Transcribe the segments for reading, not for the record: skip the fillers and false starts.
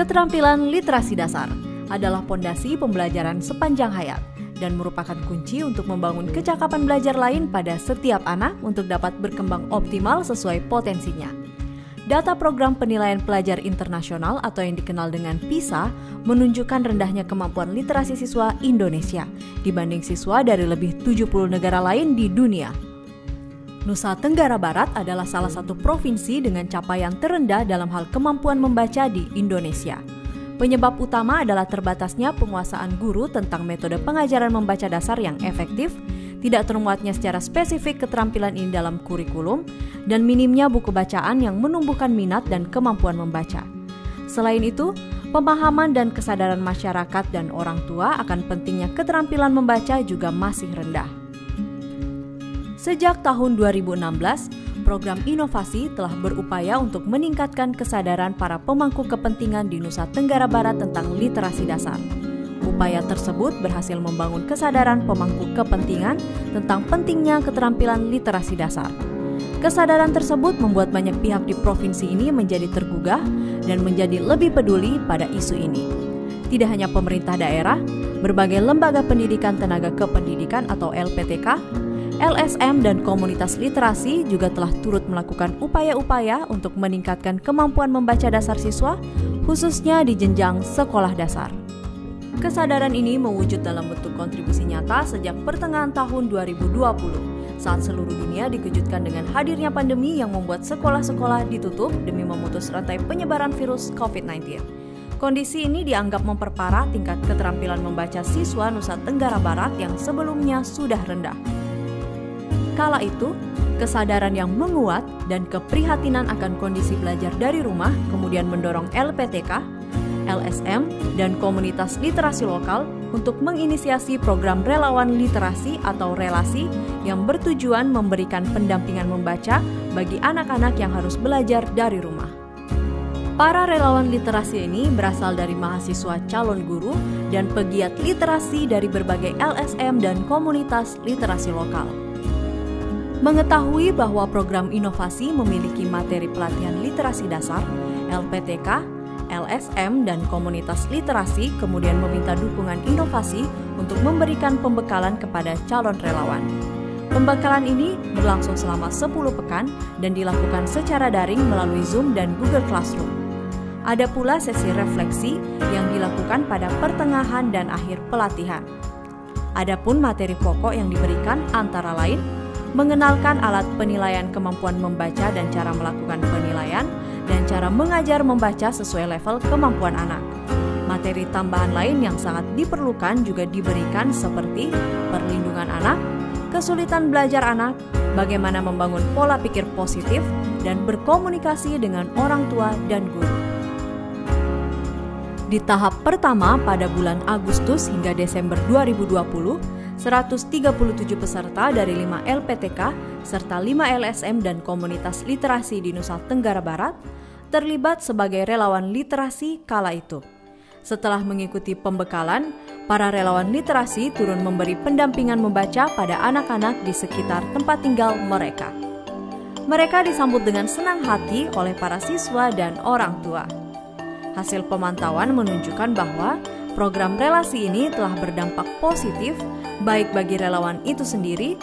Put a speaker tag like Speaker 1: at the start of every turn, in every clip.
Speaker 1: Keterampilan literasi dasar adalah pondasi pembelajaran sepanjang hayat dan merupakan kunci untuk membangun kecakapan belajar lain pada setiap anak untuk dapat berkembang optimal sesuai potensinya. Data Program Penilaian Pelajar Internasional atau yang dikenal dengan PISA menunjukkan rendahnya kemampuan literasi siswa Indonesia dibanding siswa dari lebih 70 negara lain di dunia. Nusa Tenggara Barat adalah salah satu provinsi dengan capaian terendah dalam hal kemampuan membaca di Indonesia. Penyebab utama adalah terbatasnya penguasaan guru tentang metode pengajaran membaca dasar yang efektif, tidak termuatnya secara spesifik keterampilan ini dalam kurikulum, dan minimnya buku bacaan yang menumbuhkan minat dan kemampuan membaca. Selain itu, pemahaman dan kesadaran masyarakat dan orang tua akan pentingnya keterampilan membaca juga masih rendah. Sejak tahun 2016, program inovasi telah berupaya untuk meningkatkan kesadaran para pemangku kepentingan di Nusa Tenggara Barat tentang literasi dasar. Upaya tersebut berhasil membangun kesadaran pemangku kepentingan tentang pentingnya keterampilan literasi dasar. Kesadaran tersebut membuat banyak pihak di provinsi ini menjadi tergugah dan menjadi lebih peduli pada isu ini. Tidak hanya pemerintah daerah, berbagai lembaga pendidikan tenaga kependidikan atau LPTK, LSM dan komunitas literasi juga telah turut melakukan upaya-upaya untuk meningkatkan kemampuan membaca dasar siswa, khususnya di jenjang sekolah dasar. Kesadaran ini mewujud dalam bentuk kontribusi nyata sejak pertengahan tahun 2020, saat seluruh dunia dikejutkan dengan hadirnya pandemi yang membuat sekolah-sekolah ditutup demi memutus rantai penyebaran virus COVID-19. Kondisi ini dianggap memperparah tingkat keterampilan membaca siswa Nusa Tenggara Barat yang sebelumnya sudah rendah. Kala itu, kesadaran yang menguat dan keprihatinan akan kondisi belajar dari rumah kemudian mendorong LPTK, LSM, dan komunitas literasi lokal untuk menginisiasi program relawan literasi atau relasi yang bertujuan memberikan pendampingan membaca bagi anak-anak yang harus belajar dari rumah. Para relawan literasi ini berasal dari mahasiswa calon guru dan pegiat literasi dari berbagai LSM dan komunitas literasi lokal. Mengetahui bahwa program inovasi memiliki materi pelatihan literasi dasar, LPTK, LSM, dan komunitas literasi kemudian meminta dukungan inovasi untuk memberikan pembekalan kepada calon relawan. Pembekalan ini berlangsung selama 10 pekan dan dilakukan secara daring melalui Zoom dan Google Classroom. Ada pula sesi refleksi yang dilakukan pada pertengahan dan akhir pelatihan. Adapun materi pokok yang diberikan antara lain mengenalkan alat penilaian kemampuan membaca dan cara melakukan penilaian, dan cara mengajar membaca sesuai level kemampuan anak. Materi tambahan lain yang sangat diperlukan juga diberikan seperti perlindungan anak, kesulitan belajar anak, bagaimana membangun pola pikir positif, dan berkomunikasi dengan orang tua dan guru. Di tahap pertama pada bulan Agustus hingga Desember 2020, 137 peserta dari 5 LPTK serta 5 LSM dan komunitas literasi di Nusa Tenggara Barat terlibat sebagai relawan literasi kala itu. Setelah mengikuti pembekalan, para relawan literasi turun memberi pendampingan membaca pada anak-anak di sekitar tempat tinggal mereka. Mereka disambut dengan senang hati oleh para siswa dan orang tua. Hasil pemantauan menunjukkan bahwa program relasi ini telah berdampak positif baik bagi relawan itu sendiri,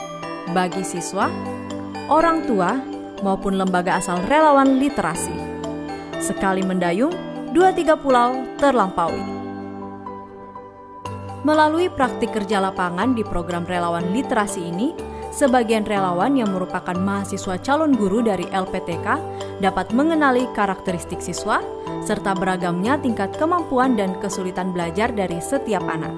Speaker 1: bagi siswa, orang tua, maupun lembaga asal relawan literasi. Sekali mendayung, 2-3 pulau terlampaui. Melalui praktik kerja lapangan di program relawan literasi ini, sebagian relawan yang merupakan mahasiswa calon guru dari LPTK dapat mengenali karakteristik siswa, serta beragamnya tingkat kemampuan dan kesulitan belajar dari setiap anak.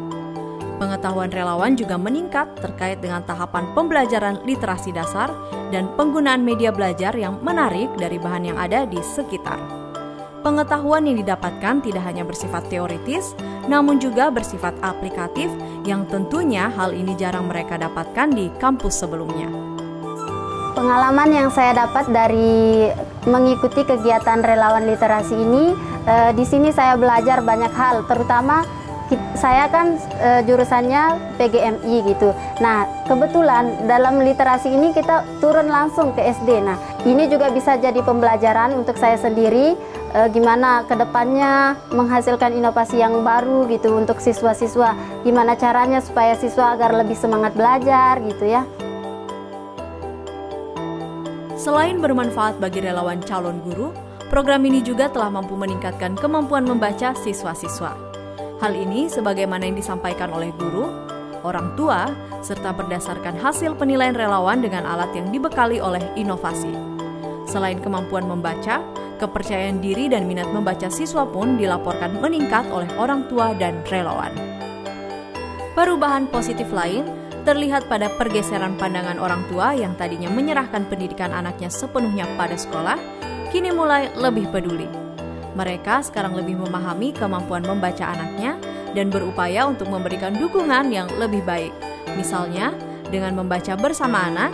Speaker 1: Pengetahuan relawan juga meningkat terkait dengan tahapan pembelajaran literasi dasar dan penggunaan media belajar yang menarik dari bahan yang ada di sekitar. Pengetahuan yang didapatkan tidak hanya bersifat teoritis, namun juga bersifat aplikatif yang tentunya hal ini jarang mereka dapatkan di kampus sebelumnya.
Speaker 2: Pengalaman yang saya dapat dari mengikuti kegiatan relawan literasi ini, di sini saya belajar banyak hal, terutama saya kan jurusannya PGMI gitu. Nah, kebetulan dalam literasi ini kita turun langsung ke SD. Nah, ini juga bisa jadi pembelajaran untuk saya sendiri gimana kedepannya menghasilkan inovasi yang baru gitu untuk siswa-siswa, gimana caranya supaya siswa agar lebih semangat belajar gitu ya.
Speaker 1: Selain bermanfaat bagi relawan calon guru, program ini juga telah mampu meningkatkan kemampuan membaca siswa-siswa. Hal ini sebagaimana yang disampaikan oleh guru, orang tua, serta berdasarkan hasil penilaian relawan dengan alat yang dibekali oleh inovasi. Selain kemampuan membaca, kepercayaan diri dan minat membaca siswa pun dilaporkan meningkat oleh orang tua dan relawan. Perubahan positif lain terlihat pada pergeseran pandangan orang tua yang tadinya menyerahkan pendidikan anaknya sepenuhnya pada sekolah, kini mulai lebih peduli. Mereka sekarang lebih memahami kemampuan membaca anaknya dan berupaya untuk memberikan dukungan yang lebih baik. Misalnya, dengan membaca bersama anak,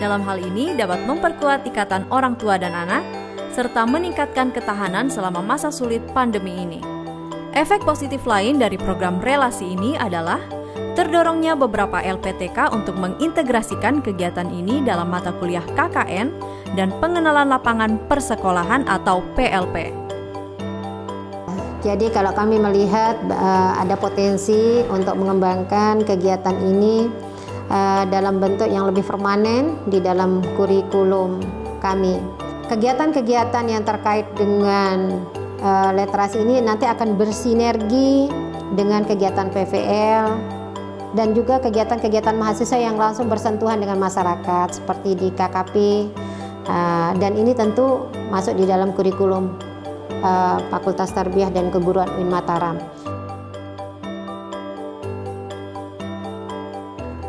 Speaker 1: dalam hal ini dapat memperkuat ikatan orang tua dan anak, serta meningkatkan ketahanan selama masa sulit pandemi ini. Efek positif lain dari program relasi ini adalah terdorongnya beberapa LPTK untuk mengintegrasikan kegiatan ini dalam mata kuliah KKN dan pengenalan lapangan persekolahan atau PLP.
Speaker 3: Jadi kalau kami melihat ada potensi untuk mengembangkan kegiatan ini dalam bentuk yang lebih permanen di dalam kurikulum kami. Kegiatan-kegiatan yang terkait dengan literasi ini nanti akan bersinergi dengan kegiatan PVL dan juga kegiatan-kegiatan mahasiswa yang langsung bersentuhan dengan masyarakat seperti di KKP, dan ini tentu masuk di dalam kurikulum Fakultas Tarbiyah dan Keguruan UIN Mataram.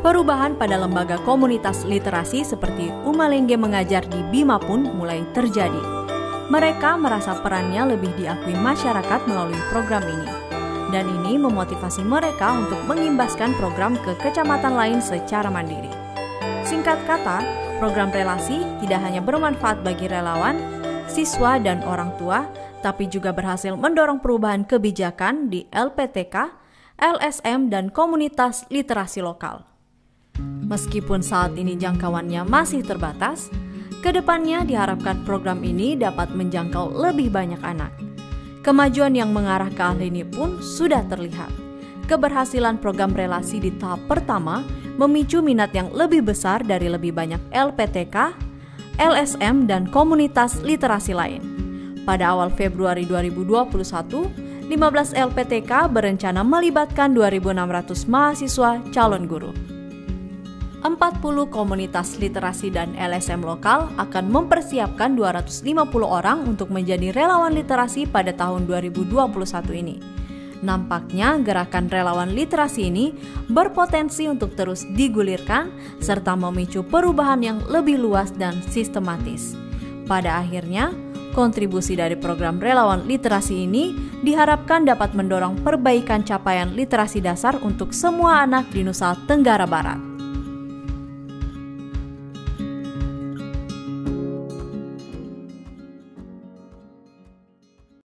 Speaker 1: Perubahan pada lembaga komunitas literasi seperti Umalengge Mengajar di Bima pun mulai terjadi. Mereka merasa perannya lebih diakui masyarakat melalui program ini. Dan ini memotivasi mereka untuk mengimbaskan program ke kecamatan lain secara mandiri. Singkat kata, program relasi tidak hanya bermanfaat bagi relawan, siswa, dan orang tua, tapi juga berhasil mendorong perubahan kebijakan di LPTK, LSM, dan komunitas literasi lokal. Meskipun saat ini jangkauannya masih terbatas, kedepannya diharapkan program ini dapat menjangkau lebih banyak anak. Kemajuan yang mengarah ke arah ini pun sudah terlihat. Keberhasilan program relasi di tahap pertama memicu minat yang lebih besar dari lebih banyak LPTK, LSM, dan komunitas literasi lain. Pada awal Februari 2021, 15 LPTK berencana melibatkan 2.600 mahasiswa calon guru. 40 komunitas literasi dan LSM lokal akan mempersiapkan 250 orang untuk menjadi relawan literasi pada tahun 2021 ini. Nampaknya gerakan relawan literasi ini berpotensi untuk terus digulirkan serta memicu perubahan yang lebih luas dan sistematis. Pada akhirnya, kontribusi dari program relawan literasi ini diharapkan dapat mendorong perbaikan capaian literasi dasar untuk semua anak di Nusa Tenggara Barat.